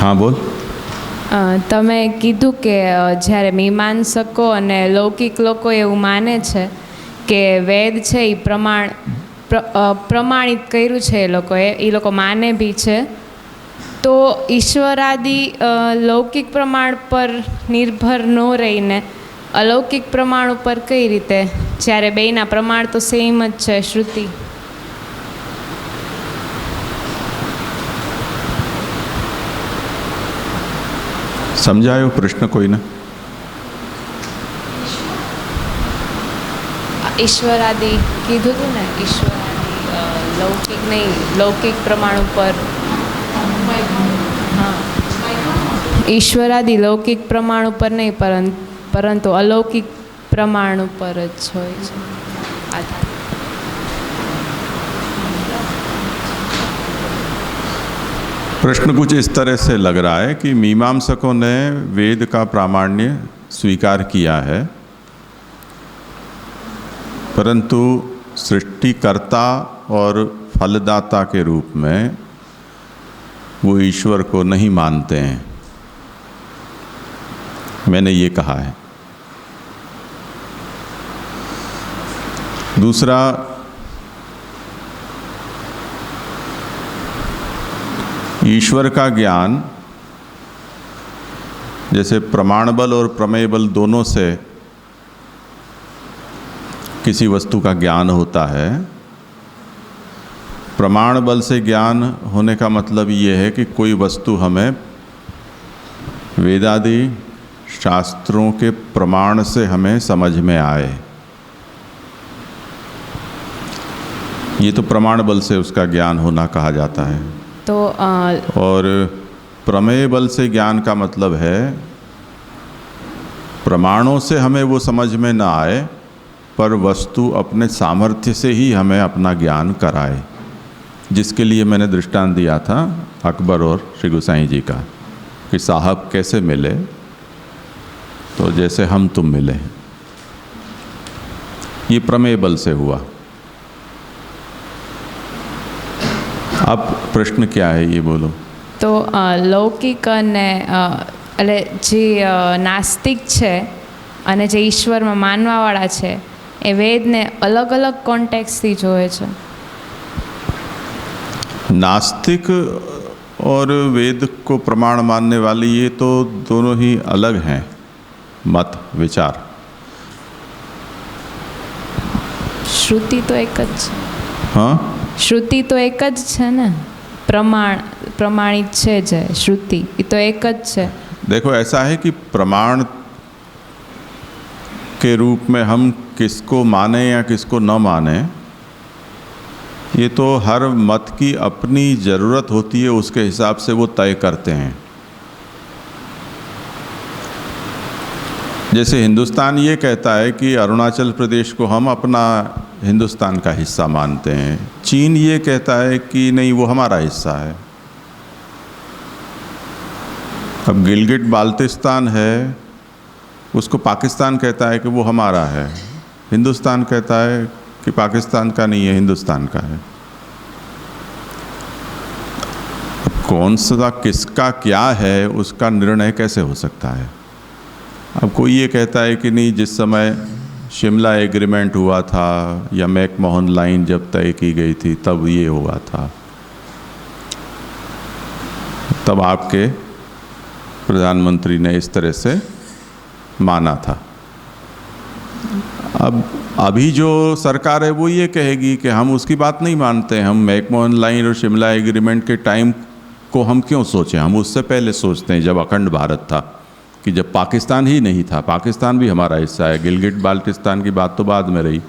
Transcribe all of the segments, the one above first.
हाँ बोल। તમે કીધું કે જ્યારે મીમાંસકો અને લૌકિક લોકો એવું માને છે કે વેદ છે એ પ્રમાણિત કર્યું છે એ લોકો માને બી છે, તો ઈશ્વરાદિ લૌકિક પ્રમાણ પર નિર્ભર ન રહીને અલૌકિક પ્રમાણ ઉપર કઈ રીતે, જ્યારે બેયના પ્રમાણ તો સેમ જ છે શ્રુતિ? समझायो प्रश्न कोई ना? ઈશ્વરાદિ કીધું હતું ને, ઈશ્વરાદિ લૌકિક નહીં, લૌકિક પ્રમાણ ઉપર. હા, ઈશ્વરાદિ લૌકિક પ્રમાણ ઉપર નહીં પરંતુ અલૌકિક પ્રમાણ ઉપર જ હોય છે આધાર. प्रश्न कुछ इस तरह से लग रहा है कि मीमांसकों ने वेद का प्रामाण्य स्वीकार किया है, परंतु सृष्टिकर्ता और फलदाता के रूप में वो ईश्वर को नहीं मानते हैं। मैंने ये कहा है। दूसरा, ईश्वर का ज्ञान जैसे प्रमाण बल और प्रमेय बल दोनों से किसी वस्तु का ज्ञान होता है। प्रमाण बल से ज्ञान होने का मतलब ये है कि कोई वस्तु हमें वेदादि शास्त्रों के प्रमाण से हमें समझ में आए, ये तो प्रमाण बल से उसका ज्ञान होना कहा जाता है। तो और प्रमेय बल से ज्ञान का मतलब है प्रमाणों से हमें वो समझ में ना आए, पर वस्तु अपने सामर्थ्य से ही हमें अपना ज्ञान कराए, जिसके लिए मैंने दृष्टांत दिया था अकबर और श्री गोसाई जी का, कि साहब कैसे मिले, तो जैसे हम तुम मिले। ये प्रमेय बल से हुआ। अब प्रश्न क्या है ये बोलो। तो લૌકિક અને એટલે જે નાસ્તિક છે અને જે ઈશ્વરમાં માનવાવાળા છે એ વેદને અલગ અલગ કોન્ટેક્સ્ટથી જોવે છે. नास्तिक और वेद को प्रमाण मानने वाली ये तो दोनों ही अलग हैं मत विचार. શ્રુતિ તો એક જ છે. हाँ, શ્રુતિ તો એક જ છે ને, પ્રમાણિત છે જે શ્રુતિ એ તો એક જ છે. देखो ऐसा है कि प्रमाण के रूप में हम किसको माने या किसको न माने, ये तो हर मत की अपनी ज़रूरत होती है, उसके हिसाब से वो तय करते हैं. जैसे हिंदुस्तान ये कहता है कि अरुणाचल प्रदेश को हम अपना हिंदुस्तान का हिस्सा मानते हैं, चीन ये कहता है कि नहीं वो हमारा हिस्सा है. अब गिलगिट बाल्टिस्तान है, उसको पाकिस्तान कहता है कि वो हमारा है, हिंदुस्तान कहता है कि पाकिस्तान का नहीं है, हिंदुस्तान का है. कौन सा किसका क्या है उसका निर्णय कैसे हो सकता है? अब कोई ये कहता है कि नहीं जिस समय शिमला एग्रीमेंट हुआ था या मैकमोहन लाइन जब तय की गई थी तब ये हुआ था, तब आपके प्रधानमंत्री ने इस तरह से माना था. अब अभी जो सरकार है वो ये कहेगी कि हम उसकी बात नहीं मानते, हम मैकमोहन लाइन और शिमला एग्रीमेंट के टाइम को हम क्यों सोचें, हम उससे पहले सोचते हैं जब अखंड भारत था, कि जब पाकिस्तान ही नहीं था, पाकिस्तान भी हमारा हिस्सा है, गिलगिट बाल्टिस्तान की बात तो बाद में रही.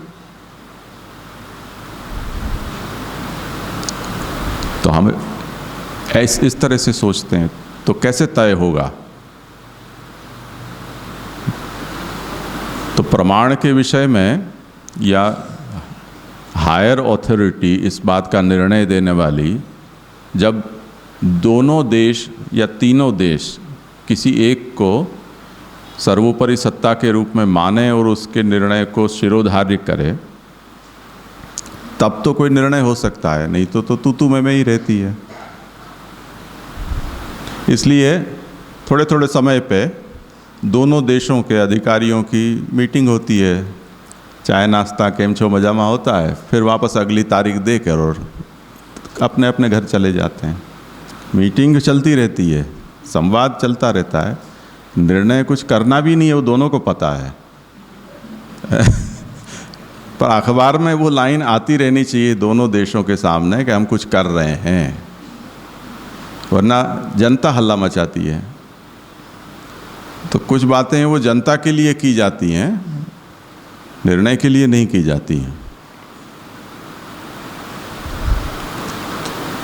तो हम इस तरह से सोचते हैं, तो कैसे तय होगा? तो प्रमाण के विषय में या हायर ऑथोरिटी इस बात का निर्णय देने वाली, जब दोनों देश या तीनों देश किसी एक को सर्वोपरि सत्ता के रूप में माने और उसके निर्णय को शिरोधार्य करे, तब तो कोई निर्णय हो सकता है, नहीं तो तू में ही रहती है. इसलिए थोड़े थोड़े समय पे दोनों देशों के अधिकारियों की मीटिंग होती है, चाय नाश्ता केम छो मजामा होता है, फिर वापस अगली तारीख देकर और अपने अपने घर चले जाते हैं। मीटिंग चलती रहती है, संवाद चलता रहता है, निर्णय कुछ करना भी नहीं है, वो दोनों को पता है। पर अखबार में वो लाइन आती रहनी चाहिए दोनों देशों के सामने कि हम कुछ कर रहे हैं, वरना जनता हल्ला मचाती है। तो कुछ बातें हैं वो जनता के लिए की जाती हैं, निर्णय के लिए नहीं की जाती हैं।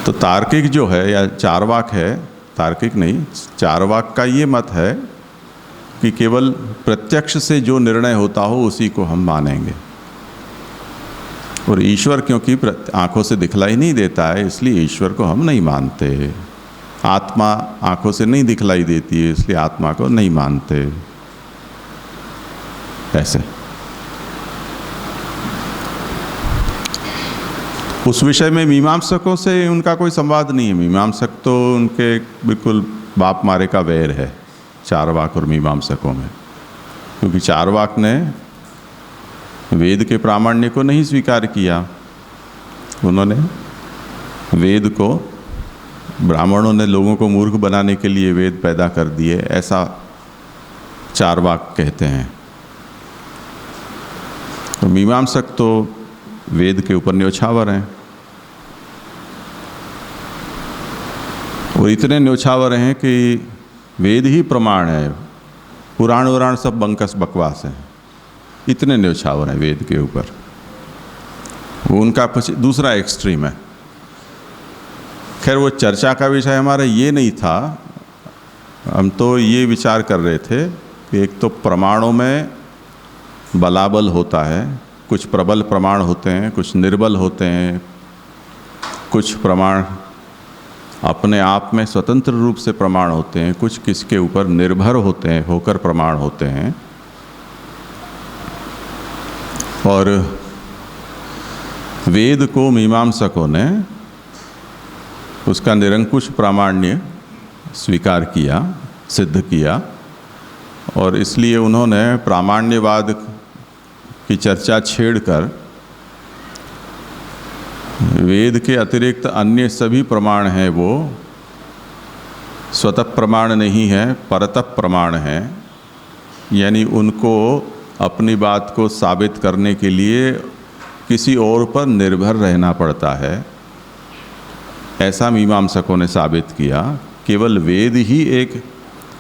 तो तार्किक जो है या चारवाक है, तार्किक नहीं, चारवाक का ये मत है कि केवल प्रत्यक्ष से जो निर्णय होता हो उसी को हम मानेंगे। और ईश्वर क्योंकि आंखों से दिखलाई नहीं देता है, इसलिए ईश्वर को हम नहीं मानते। आत्मा आंखों से नहीं दिखलाई देती है, इसलिए आत्मा को नहीं मानते। ऐसे उस विषय में मीमांसकों से उनका कोई संवाद नहीं है। मीमांसक तो उनके बिल्कुल बाप मारे का वैर है चारवाक और मीमांसकों में, क्योंकि चारवाक ने वेद के प्रामाण्य को नहीं स्वीकार किया। उन्होंने वेद को, ब्राह्मणों ने लोगों को मूर्ख बनाने के लिए वेद पैदा कर दिए, ऐसा चारवाक कहते हैं। तो मीमांसक तो वेद के ऊपर न्योछावर हैं, और इतने न्योछावर हैं कि वेद ही प्रमाण है, पुराण वुराण सब बंकस बकवास है। इतने न्योछावर हैं वेद के ऊपर। वो उनका दूसरा एक्सट्रीम है। खैर वो चर्चा का विषय हमारा ये नहीं था। हम तो ये विचार कर रहे थे कि एक तो प्रमाणों में बलाबल होता है, कुछ प्रबल प्रमाण होते हैं, कुछ निर्बल होते हैं, कुछ प्रमाण अपने आप में स्वतंत्र रूप से प्रमाण होते हैं, कुछ किसके ऊपर निर्भर होते हैं, होकर प्रमाण होते हैं। और वेद को मीमांसकों ने उसका निरंकुश प्रामाण्य स्वीकार किया, सिद्ध किया, और इसलिए उन्होंने प्रामाण्यवाद की चर्चा छेड़कर वेद के अतिरिक्त अन्य सभी प्रमाण हैं वो स्वतः प्रमाण नहीं है, परतः प्रमाण है। यानी उनको अपनी बात को साबित करने के लिए किसी और पर निर्भर रहना पड़ता है, ऐसा मीमांसकों ने साबित किया। केवल वेद ही एक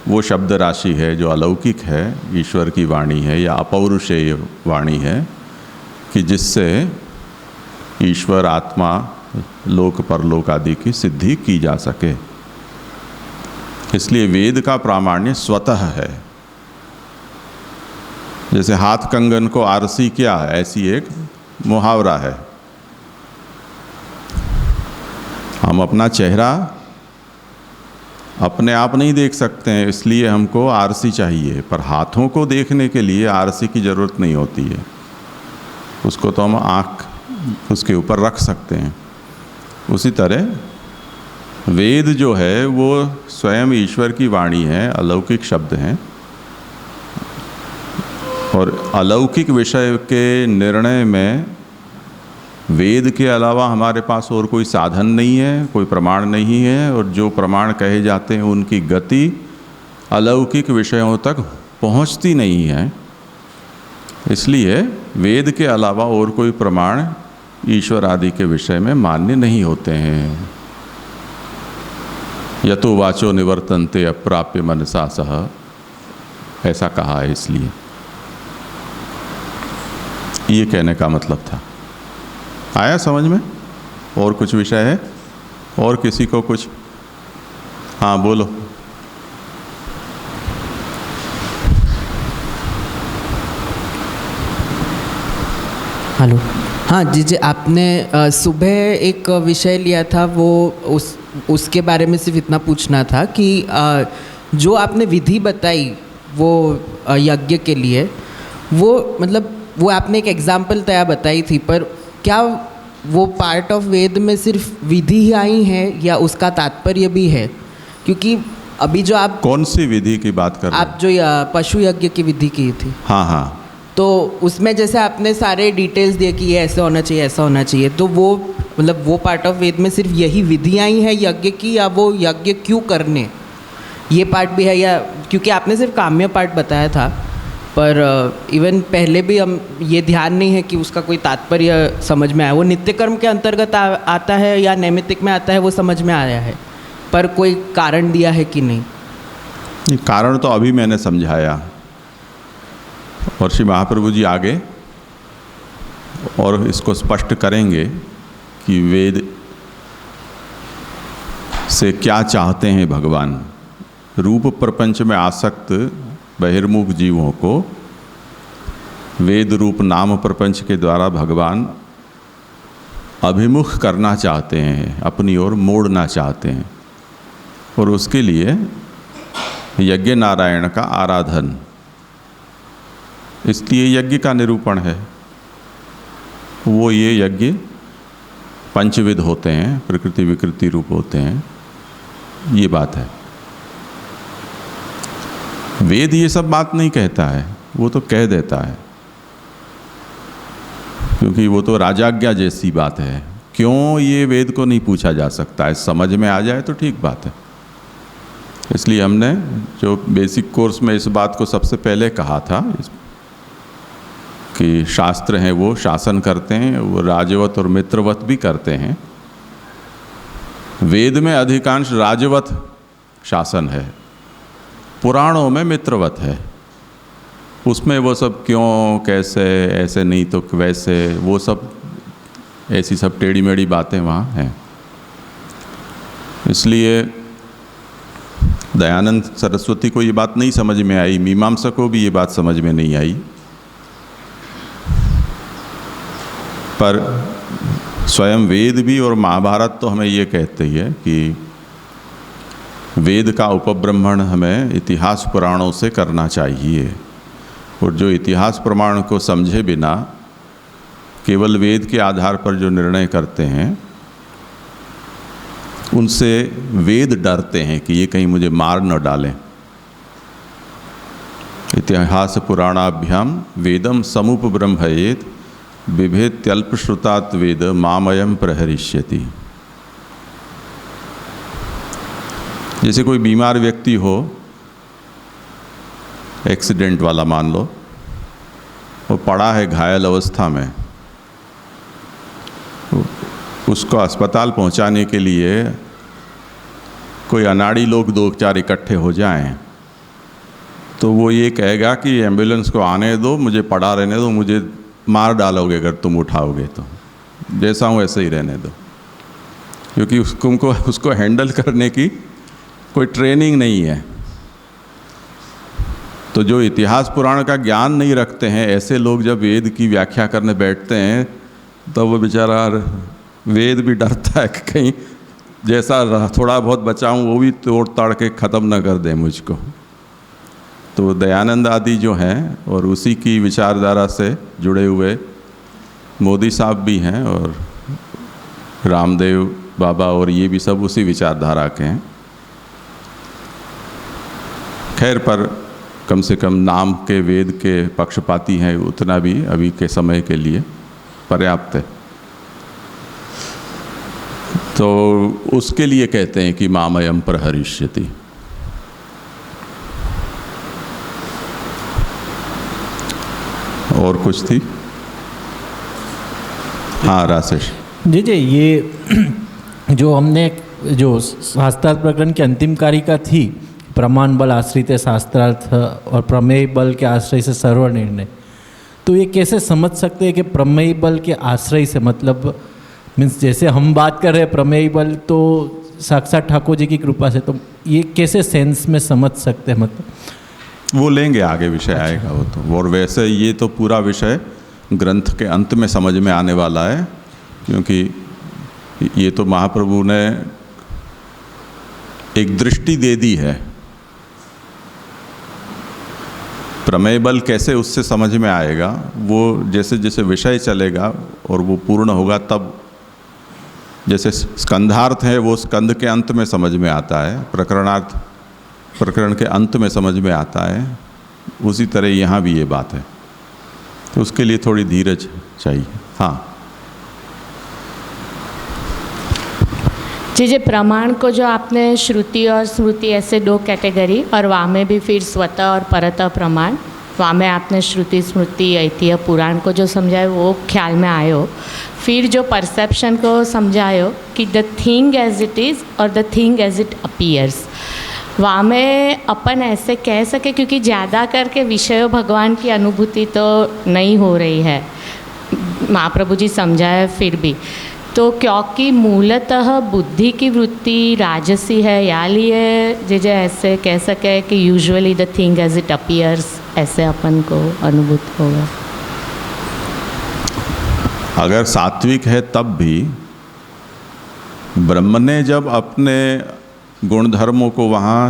वो शब्द राशि है जो अलौकिक है, ईश्वर की वाणी है या अपौरुषेय वाणी है, कि जिससे ईश्वर, आत्मा, लोक परलोक आदि की सिद्धि की जा सके। इसलिए वेद का प्रामाण्य स्वतः है। जैसे हाथ कंगन को आरसी क्या है, ऐसी एक मुहावरा है। हम अपना चेहरा अपने आप नहीं देख सकते हैं, इसलिए हमको आरसी चाहिए, पर हाथों को देखने के लिए आरसी की ज़रूरत नहीं होती है। उसको तो हम आँख उसके ऊपर रख सकते हैं। उसी तरह वेद जो है वो स्वयं ईश्वर की वाणी है, अलौकिक शब्द हैं, और अलौकिक विषय के निर्णय में वेद के अलावा हमारे पास और कोई साधन नहीं है, कोई प्रमाण नहीं है, और जो प्रमाण कहे जाते हैं उनकी गति अलौकिक विषयों तक पहुंचती नहीं है। इसलिए वेद के अलावा और कोई प्रमाण ईश्वर आदि के विषय में मान्य नहीं होते हैं। यतो वाचो निवर्तन्ते अप्राप्य मनसा सह, ऐसा कहा है। इसलिए ये कहने का मतलब था। आया समझ में? और कुछ विषय है? और किसी को कुछ? हाँ बोलो। हेलो। हाँ जी, आपने सुबह एक विषय लिया था, वो उसके बारे में सिर्फ इतना पूछना था कि जो आपने विधि बताई वो यज्ञ के लिए, वो मतलब वो आपने एक एग्जाम्पल तया बताई थी, पर क्या वो पार्ट ऑफ वेद में सिर्फ विधि ही आई है या उसका तात्पर्य भी है? क्योंकि अभी जो आप कौन सी विधि की बात कर रहे हैं? आप जो पशु यज्ञ की विधि की थी, हाँ हाँ, तो उसमें जैसे आपने सारे डिटेल्स दिए कि ये ऐसा होना चाहिए, ऐसा होना चाहिए, तो वो मतलब वो पार्ट ऑफ वेद में सिर्फ यही विधियाँ ही है यज्ञ की, या वो यज्ञ क्यों करने ये पार्ट भी है? या क्योंकि आपने सिर्फ काम्य पार्ट बताया था, पर इवन पहले भी हम ये ध्यान नहीं है कि उसका कोई तात्पर्य समझ में आया। वो नित्य कर्म के अंतर्गत आता है या नैमित्तिक में आता है, वो समझ में आया है, पर कोई कारण दिया है कि नहीं? ये कारण तो अभी मैंने समझाया, और श्री महाप्रभु जी आगे और इसको स्पष्ट करेंगे कि वेद से क्या चाहते हैं भगवान। रूप प्रपंच में आसक्त बहिर्मुख जीवों को वेद रूप नाम प्रपंच के द्वारा भगवान अभिमुख करना चाहते हैं, अपनी ओर मोड़ना चाहते हैं, और उसके लिए यज्ञ नारायण का आराधन, इसलिए यज्ञ का निरूपण है। वो ये यज्ञ पंचविध होते हैं, प्रकृति विकृति रूप होते हैं, ये बात है। वेद ये सब बात नहीं कहता है, वो तो कह देता है, क्योंकि वो तो राजाज्ञा जैसी बात है। क्यों ये वेद को नहीं पूछा जा सकता है, समझ में आ जाए तो ठीक बात है। इसलिए हमने जो बेसिक कोर्स में इस बात को सबसे पहले कहा था कि शास्त्र हैं वो शासन करते हैं, वो राजवत और मित्रवत भी करते हैं। वेद में अधिकांश राजवत शासन है, पुराणों में मित्रवत है। उसमें वो सब क्यों, कैसे, ऐसे नहीं तो वैसे, वो सब ऐसी सब टेढ़ी मेढ़ी बातें वहाँ हैं। इसलिए दयानंद सरस्वती को ये बात नहीं समझ में आई, मीमांसा को भी ये बात समझ में नहीं आई, पर स्वयं वेद भी और महाभारत तो हमें ये कहते ही है कि वेद का उपब्रह्मण हमें इतिहास पुराणों से करना चाहिए, और जो इतिहास प्रमाण को समझे बिना केवल वेद के आधार पर जो निर्णय करते हैं, उनसे वेद डरते हैं कि ये कहीं मुझे मार न डालें। इतिहास पुराणाभ्याम वेदम समुपब्रह्मयेत बिभेत्यल्पश्रुतात् वेद मामयम प्रहरिष्यति। जैसे कोई बीमार व्यक्ति हो, एक्सीडेंट वाला मान लो, वो पड़ा है घायल अवस्था में, उसको अस्पताल पहुंचाने के लिए कोई अनाड़ी लोग दो चार इकट्ठे हो जाएं, तो वो ये कहेगा कि एम्बुलेंस को आने दो, मुझे पड़ा रहने दो, मुझे मार डालोगे अगर तुम उठाओगे तो, जैसा हूँ ऐसे ही रहने दो, क्योंकि उसको हैंडल करने की कोई ट्रेनिंग नहीं है। तो जो इतिहास पुराण का ज्ञान नहीं रखते हैं, ऐसे लोग जब वेद की व्याख्या करने बैठते हैं, तो वो बेचारा वेद भी डरता है कि कहीं जैसा थोड़ा बहुत बचाऊं वो भी तोड़ ताड़ के ख़त्म न कर दे मुझको। तो दयानंद आदि जो हैं और उसी की विचारधारा से जुड़े हुए मोदी साहब भी हैं, और रामदेव बाबा, और ये भी सब उसी विचारधारा के हैं। खैर, पर कम से कम नाम के वेद के पक्षपाती हैं, उतना भी अभी के समय के लिए पर्याप्त है। तो उसके लिए कहते हैं कि मामयम प्रहरिष्यति। और कुछ थी? हाँ राजेश जी, ये जो हमने जो शास्त्रार्थ प्रकरण की अंतिम कारिका थी, प्रमाण बल आश्रित शास्त्रार्थ और प्रमेय बल के आश्रय से सर्वनिर्णय, तो ये कैसे समझ सकते हैं कि प्रमेय बल के आश्रय से मतलब मीन्स जैसे हम बात कर रहे हैं प्रमेय बल तो साक्षात ठाकुर जी की कृपा से, तो ये कैसे सेंस में समझ सकते हैं? मतलब वो लेंगे आगे, विषय आएगा वो तो। और वैसे ये तो पूरा विषय ग्रंथ के अंत में समझ में आने वाला है, क्योंकि ये तो महाप्रभु ने एक दृष्टि दे दी है। प्रमेय बल कैसे उससे समझ में आएगा, वो जैसे जैसे विषय चलेगा और वो पूर्ण होगा, तब जैसे स्कंधार्थ है वो स्कंद के अंत में समझ में आता है, प्रकरणार्थ प्रकरण के अंत में समझ में आता है, उसी तरह यहाँ भी ये बात है। तो उसके लिए थोड़ी धीरज चाहिए। हाँ जी, प्रमाण को जो आपने श्रुति और स्मृति ऐसे दो कैटेगरी, और वहाँ में भी फिर स्वतः और परतः प्रमाण, वहाँ में आपने श्रुति स्मृति ऐतिह्य पुराण को जो समझाए वो ख्याल में आयो। फिर जो परसेप्शन को समझायो कि the thing as it is और the thing as it appears, वहाँ में अपन ऐसे कह सके, क्योंकि ज़्यादा करके विषय भगवान की अनुभूति तो नहीं हो रही है, महाप्रभु जी समझाए फिर भी, तो क्योंकि मूलतः बुद्धि की वृत्ति राजसी है, या लिए जे ऐसे कह सके कि usually the thing as it appears, ऐसे अपन को अनुभूत होगा। अगर सात्विक है तब भी ब्रह्म ने जब अपने गुणधर्मों को वहाँ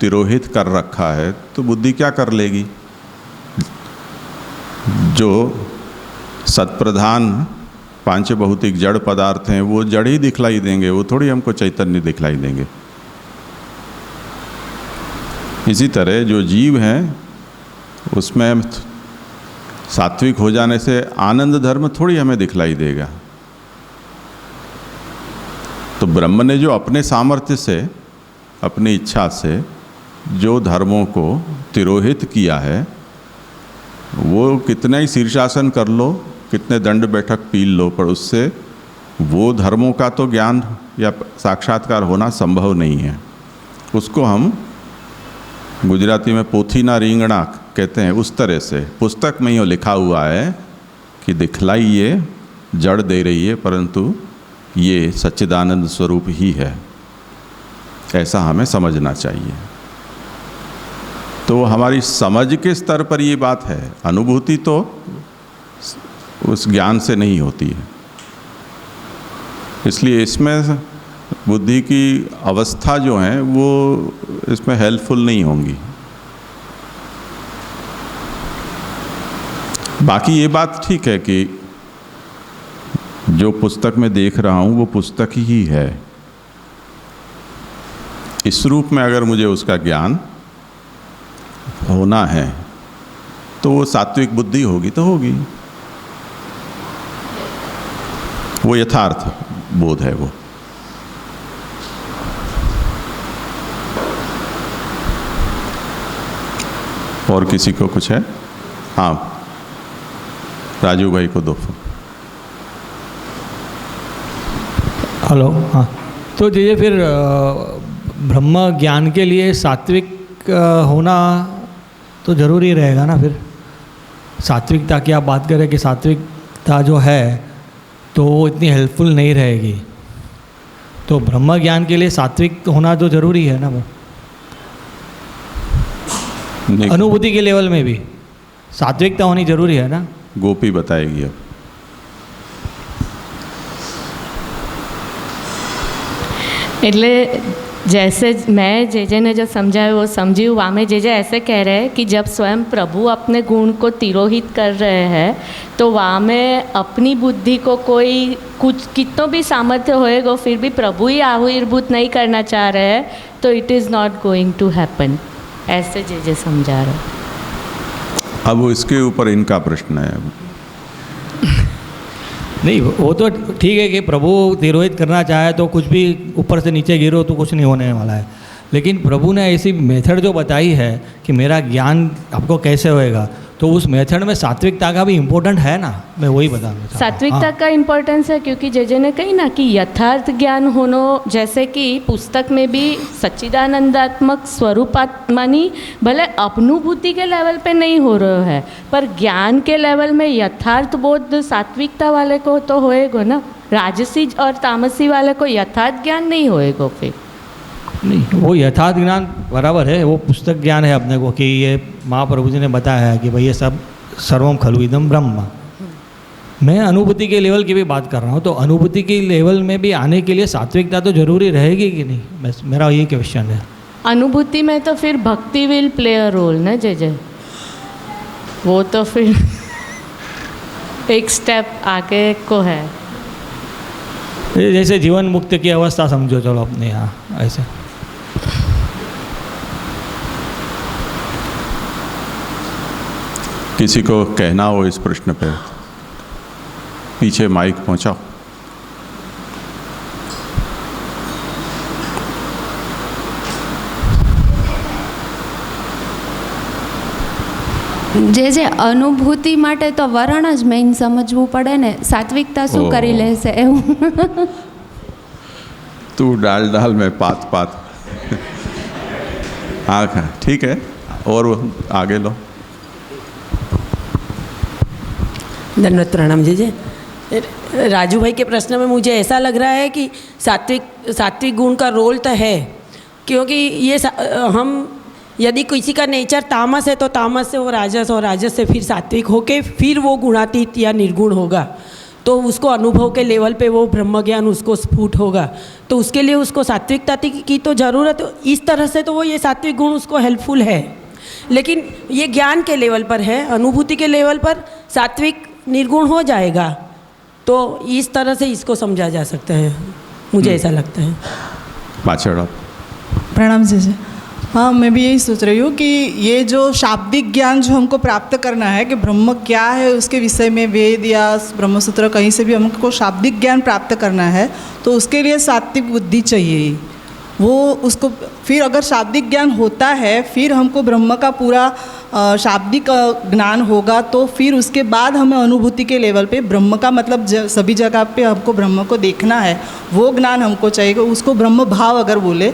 तिरोहित कर रखा है तो बुद्धि क्या कर लेगी? जो सत्प्रधान पांच भौतिक जड़ पदार्थ हैं वो जड़ ही दिखलाई देंगे, वो थोड़ी हमको चैतन्य दिखलाई देंगे। इसी तरह जो जीव हैं उसमें सात्विक हो जाने से आनंद धर्म थोड़ी हमें दिखलाई देगा। तो ब्रह्म ने जो अपने सामर्थ्य से, अपनी इच्छा से जो धर्मों को तिरोहित किया है, वो कितना ही शीर्षासन कर लो, कितने दंड बैठक पील लो, पर उससे वो धर्मों का तो ज्ञान या साक्षात्कार होना संभव नहीं है। उसको हम गुजराती में पोथी ना रींगणा कहते हैं, उस तरह से पुस्तक में ही लिखा हुआ है कि दिखलाई ये जड़ दे रही है, परंतु ये सच्चिदानंद स्वरूप ही है, ऐसा हमें समझना चाहिए। तो हमारी समझ के स्तर पर ये बात है, अनुभूति तो उस ज्ञान से नहीं होती है। इसलिए इसमें बुद्धि की अवस्था जो है वो इसमें हेल्पफुल नहीं होंगी। बाकी ये बात ठीक है कि जो पुस्तक में देख रहा हूँ वो पुस्तक ही है। इस रूप में अगर मुझे उसका ज्ञान होना है तो वो सात्विक बुद्धि होगी तो होगी, वो यथार्थ बोध है वो। और किसी को कुछ है? हाँ, राजू भाई को दो। हेलो। हाँ, तो ये फिर ब्रह्म ज्ञान के लिए सात्विक होना तो ज़रूरी रहेगा ना। फिर सात्विकता की आप बात करें कि सात्विकता जो है तो वो इतनी हेल्पफुल नहीं रहेगी, तो ब्रह्म ज्ञान के लिए सात्विक होना तो ज़रूरी है ना। वो अनुभूति के लेवल में भी सात्विकता होनी ज़रूरी है ना। गोपी बताएगी अब। એટલે जैसे मैं जे ने जो समझाया वो समझी हूँ, वहाँ में जे ऐसे कह रहे हैं कि जब स्वयं प्रभु अपने गुण को तिरोहित कर रहे हैं तो वहाँ में अपनी बुद्धि को कोई कुछ कितना भी सामर्थ्य होएगा फिर भी प्रभु ही आविर्भूत नहीं करना चाह रहे हैं, तो it is not going to happen, ऐसे जे समझा रहे हैं। अब इसके ऊपर इनका प्रश्न है। नहीं, वो तो ठीक है कि प्रभु तिरोहित करना चाहे तो कुछ भी ऊपर से नीचे गिरो तो कुछ नहीं होने वाला है, लेकिन प्रभु ने ऐसी मेथड जो बताई है कि मेरा ज्ञान आपको कैसे होएगा, तो उस मेथड में सात्विकता का भी इम्पोर्टेंट है ना। मैं वही बताना चाहता हूँ। सात्विकता का इम्पोर्टेंस है क्योंकि जे ने कही ना कि यथार्थ ज्ञान होनो, जैसे कि पुस्तक में भी सच्चिदानंदात्मक स्वरूपात्मानी भले अनुभूति के लेवल पे नहीं हो रहा है, पर ज्ञान के लेवल में यथार्थ बोध सात्विकता वाले को तो होएगा ना। राजसी और तामसी वाले को यथार्थ ज्ञान नहीं होएगा। फिर नहीं, वो यथार्थ ज्ञान बराबर है, वो पुस्तक ज्ञान है अपने को कि ये महाप्रभु जी ने बताया है कि भाई ये सब सर्वम खलु इदम ब्रह्म। मैं अनुभूति के लेवल की भी बात कर रहा हूँ, तो अनुभूति के लेवल में भी आने के लिए सात्विकता तो जरूरी रहेगी कि नहीं, बस मेरा ये क्वेश्चन है। अनुभूति में तो फिर भक्ति विल प्ले अ रोल ना जे वो तो फिर एक स्टेप आगे को है। जैसे जीवन मुक्त की अवस्था समझो, चलो अपने यहाँ ऐसे। किसी को कहना हो इस प्रश्न पे, पीछे माइक पहुंचाओ। જે અનુભૂતિ માટે તો વરણ જ મેઇન સમજવું પડે ને, સાત્વિકતા શું કરી લેશે એવું. तू डाल डाल में पात पात। हाँ ठीक है, और आगे लो। धन्यवाद, प्रणाम जी। राजू भाई के प्रश्न में मुझे ऐसा लग रहा है कि सात्विक गुण का रोल तो है, क्योंकि ये हम यदि किसी का नेचर तामस है तो तामस से वो राजस, और राजस से फिर सात्विक होके फिर वो गुणातीत या निर्गुण होगा, तो उसको अनुभव के लेवल पे वो ब्रह्म ज्ञान उसको स्फुट होगा, तो उसके लिए उसको सात्विकता की तो ज़रूरत। इस तरह से तो वो ये सात्विक गुण उसको हेल्पफुल है, लेकिन ये ज्ञान के लेवल पर है, अनुभूति के लेवल पर सात्विक निर्गुण हो जाएगा। तो इस तरह से इसको समझा जा सकता है, मुझे ऐसा लगता है। पाछड़ प्रणाम जी। हाँ, मैं भी यही सोच रही हूँ कि ये जो शाब्दिक ज्ञान जो हमको प्राप्त करना है कि ब्रह्म क्या है उसके विषय में वेद या ब्रह्मसूत्र कहीं से भी हमको शाब्दिक ज्ञान प्राप्त करना है, तो उसके लिए सात्विक बुद्धि चाहिए। वो उसको फिर अगर शाब्दिक ज्ञान होता है, फिर हमको ब्रह्म का पूरा शाब्दिक ज्ञान होगा, तो फिर उसके बाद हमें अनुभूति के लेवल पे ब्रह्म का मतलब सभी जगह पे हमको ब्रह्म को देखना है, वो ज्ञान हमको चाहिए। उसको ब्रह्म भाव अगर बोले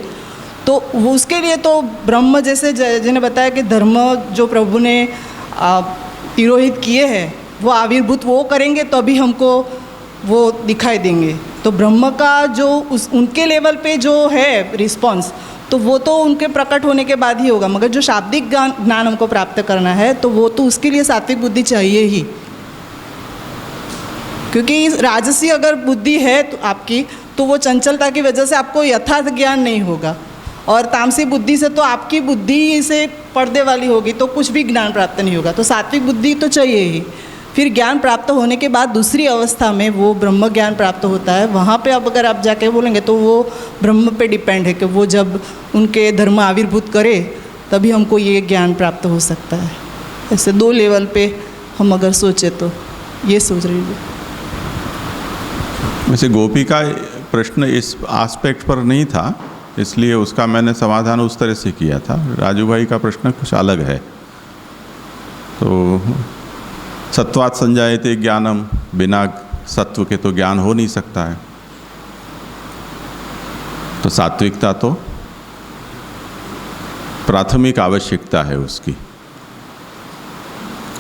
तो वो उसके लिए तो ब्रह्म जैसे जिन्हें बताया कि धर्म जो प्रभु ने तिरोहित किए हैं वो आविर्भूत वो करेंगे तो अभी हमको वो दिखाई देंगे। तो ब्रह्म का जो उनके लेवल पे जो है रिस्पॉन्स, तो वो तो उनके प्रकट होने के बाद ही होगा, मगर जो शाब्दिक ज्ञान हमको प्राप्त करना है तो वो तो उसके लिए सात्विक बुद्धि चाहिए ही, क्योंकि राजसी अगर बुद्धि है तो आपकी, तो वो चंचलता की वजह से आपको यथार्थ ज्ञान नहीं होगा, और तामसी बुद्धि से तो आपकी बुद्धि से पर्दे वाली होगी, तो कुछ भी ज्ञान प्राप्त नहीं होगा। तो सात्विक बुद्धि तो चाहिए ही। फिर ज्ञान प्राप्त होने के बाद दूसरी अवस्था में वो ब्रह्म ज्ञान प्राप्त होता है, वहाँ पे अब अगर आप जाके बोलेंगे तो वो ब्रह्म पे डिपेंड है कि वो जब उनके धर्म आविर्भूत करे तभी हमको ये ज्ञान प्राप्त हो सकता है। ऐसे दो लेवल पे हम अगर सोचे तो ये सोच रही हूँ। वैसे गोपी का प्रश्न इस एस्पेक्ट पर नहीं था, इसलिए उसका मैंने समाधान उस तरह से किया था। राजू भाई का प्रश्न कुछ अलग है। तो सत्वात् संजायते ज्ञानम, बिना सत्व के तो ज्ञान हो नहीं सकता है। तो सात्विकता तो प्राथमिक आवश्यकता है उसकी,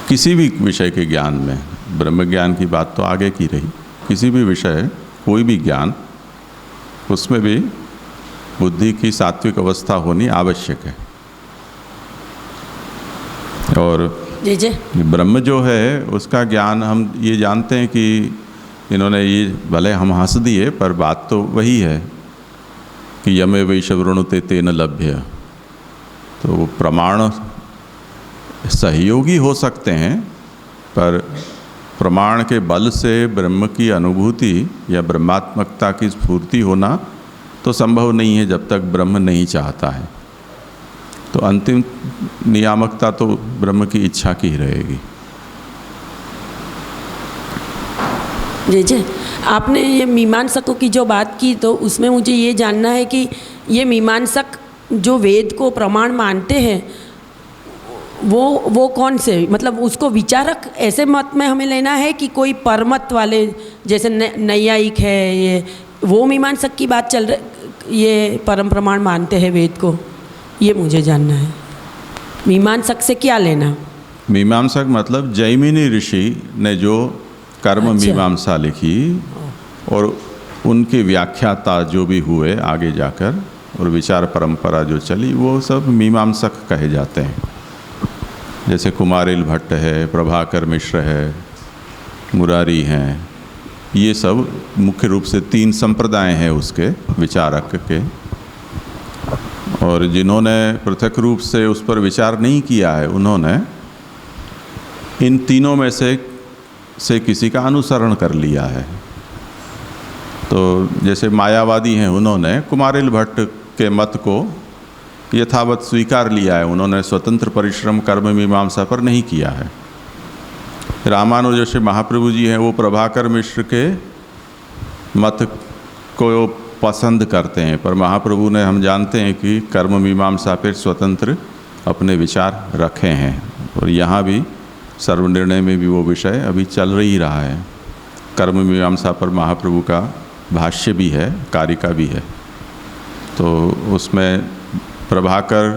किसी भी विषय के ज्ञान में। ब्रह्म ज्ञान की बात तो आगे की रही, किसी भी विषय कोई भी ज्ञान, उसमें भी बुद्धि की सात्विक अवस्था होनी आवश्यक है। और जी ब्रह्म जो है उसका ज्ञान हम ये जानते हैं कि इन्होंने ये भले हम हंस दिए, पर बात तो वही है कि यमे वैश्ववृणुते तेन लभ्य। तो वो प्रमाण सहयोगी हो सकते हैं, पर प्रमाण के बल से ब्रह्म की अनुभूति या ब्रह्मात्मकता की स्फूर्ति होना तो संभव नहीं है जब तक ब्रह्म नहीं चाहता है। तो अंतिम नियामकता तो ब्रह्म की इच्छा की ही रहेगी। जी आपने ये मीमांसकों की जो बात की, तो उसमें मुझे ये जानना है कि ये मीमांसक जो वेद को प्रमाण मानते हैं वो कौन से, मतलब उसको विचारक ऐसे मत में हमें लेना है कि कोई परमत वाले जैसे नैयायिक है, ये वो मीमांसक की बात चल रही, ये परम प्रमाण मानते हैं वेद को, ये मुझे जानना है। मीमांसक से क्या लेना? मीमांसक मतलब जैमिनी ऋषि ने जो कर्म मीमांसा लिखी और उनके व्याख्याता जो भी हुए आगे जाकर, और विचार परंपरा जो चली, वो सब मीमांसक कहे जाते हैं। जैसे कुमारिल भट्ट है, प्रभाकर मिश्र है, मुरारी हैं, ये सब मुख्य रूप से 3 संप्रदाय हैं उसके विचारक के। और जिन्होंने पृथक रूप से उस पर विचार नहीं किया है, उन्होंने इन तीनों में से किसी का अनुसरण कर लिया है। तो जैसे मायावादी हैं, उन्होंने कुमारिल भट्ट के मत को यथावत स्वीकार लिया है, उन्होंने स्वतंत्र परिश्रम कर्म मीमांसा पर नहीं किया है। रामानुज श्री महाप्रभु जी हैं, वो प्रभाकर मिश्र के मत को पसंद करते हैं, पर महाप्रभु ने, हम जानते हैं कि कर्म मीमांसा पर स्वतंत्र अपने विचार रखे हैं, और यहाँ भी सर्वनिर्णय में भी वो विषय अभी चल ही रहा है। कर्म मीमांसा पर महाप्रभु का भाष्य भी है, कारिका भी है, तो उसमें प्रभाकर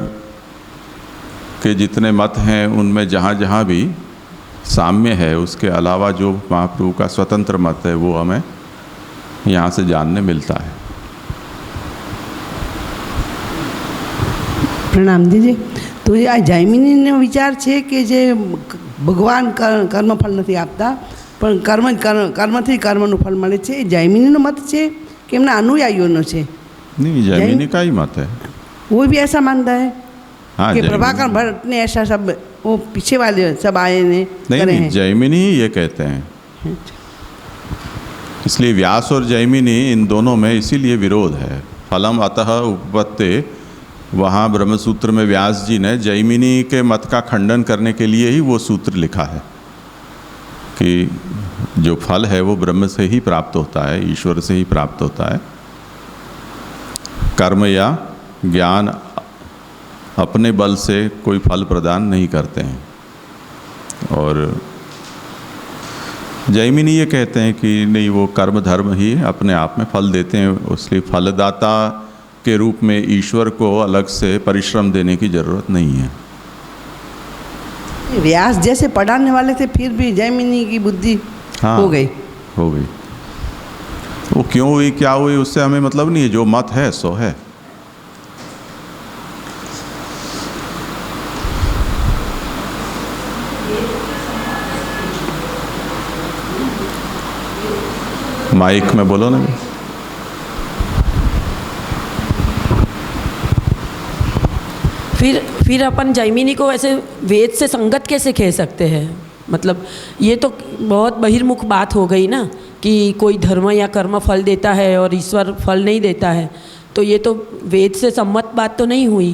के जितने मत हैं उनमें जहाँ जहाँ भी साम्य है, उसके अलावा जो महाप्रभु का स्वतंत्र मत है वो हमें यहाँ से जानने मिलता है। પ્રણામ દીદી. તો આ જૈમિનીનો વિચાર છે કે જે ભગવાન કર્મફળ નથી આપતા પણ કર્મથી કર્મનું ફળ મળે છે, એ જૈમિનીનો મત છે કે એમના अनुयायीઓનો છે? नहीं, जैमिनी का ही मत है। वो भी ऐसा मानता है हाँ, कि प्रभाकर भट्ट ने ऐसा सब वो पीछे वाले सब आए ने करे हैं। जैमिनी ही ये कहते हैं। इसलिए व्यास और जैमिनी इन दोनों में इसीलिए विरोध है। फलम अतः उपपत्ते, वहाँ ब्रह्मसूत्र में व्यास जी ने जैमिनी के मत का खंडन करने के लिए ही वो सूत्र लिखा है कि जो फल है वो ब्रह्म से ही प्राप्त होता है, ईश्वर से ही प्राप्त होता है। कर्म या ज्ञान अपने बल से कोई फल प्रदान नहीं करते हैं। और जैमिनी ये कहते हैं कि नहीं, वो कर्म धर्म ही अपने आप में फल देते हैं, इसलिए फलदाता के रूप में ईश्वर को अलग से परिश्रम देने की ज़रूरत नहीं है। व्यास जैसे पढ़ाने वाले थे, फिर भी जैमिनी की बुद्धि हो गई। वो क्यों हुई, क्या हुई, उससे हमें मतलब नहीं है। जो मत है सो है। माइक में बोलो ना। फिर अपन जैमिनी को ऐसे वेद से संगत कैसे कह सकते हैं? मतलब ये तो बहुत बहिर्मुख बात हो गई ना कि कोई धर्म या कर्म फल देता है और ईश्वर फल नहीं देता है, तो ये तो वेद से सम्मत बात तो नहीं हुई।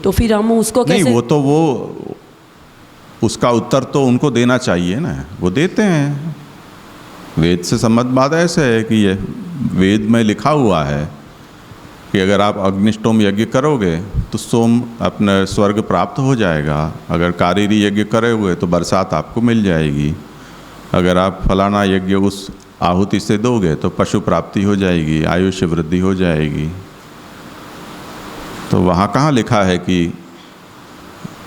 तो फिर हम उसको कैसे? नहीं, वो उसका उत्तर तो उनको देना चाहिए ना, वो देते हैं। वेद से सम्मत बात ऐसे है कि ये वेद में लिखा हुआ है कि अगर आप अग्निष्टोम यज्ञ करोगे तो सोम अपने स्वर्ग प्राप्त हो जाएगा, अगर कारीरी यज्ञ करे हुए तो बरसात आपको मिल जाएगी, अगर आप फलाना यज्ञ उस आहुति से दोगे तो पशु प्राप्ति हो जाएगी, आयुष्य वृद्धि हो जाएगी। तो वहाँ कहाँ लिखा है कि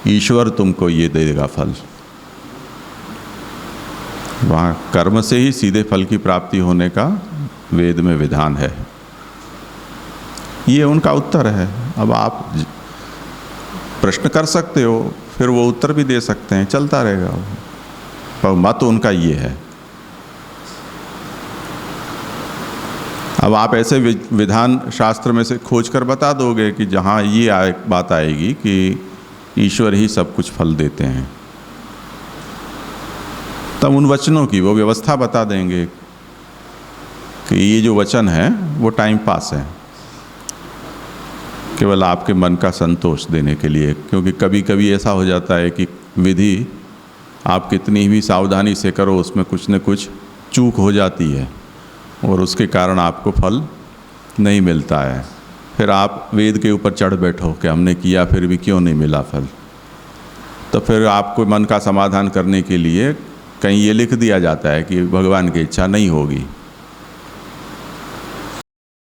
ईश्वर तुमको ये देगा फल? वहाँ कर्म से ही सीधे फल की प्राप्ति होने का वेद में विधान है। ये उनका उत्तर है। अब आप प्रश्न कर सकते हो, फिर वो उत्तर भी दे सकते हैं, चलता रहेगा, पर मत उनका ये है। अब आप ऐसे विधान शास्त्र में से खोज कर बता दोगे कि जहाँ ये बात आएगी कि ईश्वर ही सब कुछ फल देते हैं, तब उन वचनों की वो व्यवस्था बता देंगे कि ये जो वचन है वो टाइम पास है, केवल आपके मन का संतोष देने के लिए। क्योंकि कभी कभी ऐसा हो जाता है कि विधि आप कितनी भी सावधानी से करो, उसमें कुछ न कुछ चूक हो जाती है और उसके कारण आपको फल नहीं मिलता है। फिर आप वेद के ऊपर चढ़ बैठो कि हमने किया फिर भी क्यों नहीं मिला फल। तो फिर आपको मन का समाधान करने के लिए कहीं ये लिख दिया जाता है कि भगवान की इच्छा नहीं होगी।